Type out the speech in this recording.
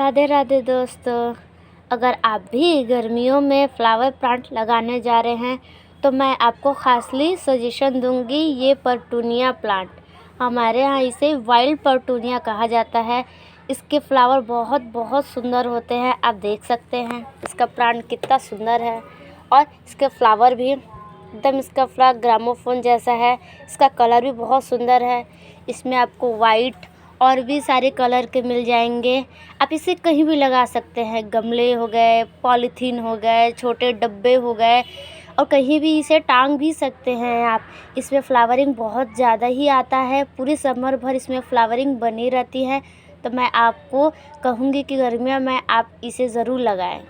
राधे राधे दोस्तों। अगर आप भी गर्मियों में फ्लावर प्लांट लगाने जा रहे हैं तो मैं आपको खासली सजेशन दूंगी। ये पर्टूनिया प्लांट, हमारे यहाँ इसे वाइल्ड पर्टूनिया कहा जाता है। इसके फ्लावर बहुत बहुत सुंदर होते हैं। आप देख सकते हैं इसका प्लांट कितना सुंदर है और इसके फ्लावर भी एकदम, इसका फ्लावर ग्रामोफोन जैसा है। इसका कलर भी बहुत सुंदर है। इसमें आपको वाइट और भी सारे कलर के मिल जाएंगे। आप इसे कहीं भी लगा सकते हैं, गमले हो गए, पॉलीथीन हो गए, छोटे डब्बे हो गए, और कहीं भी इसे टांग भी सकते हैं आप। इसमें फ्लावरिंग बहुत ज़्यादा ही आता है, पूरी समर भर इसमें फ्लावरिंग बनी रहती है। तो मैं आपको कहूँगी कि गर्मियों में आप इसे ज़रूर लगाएं।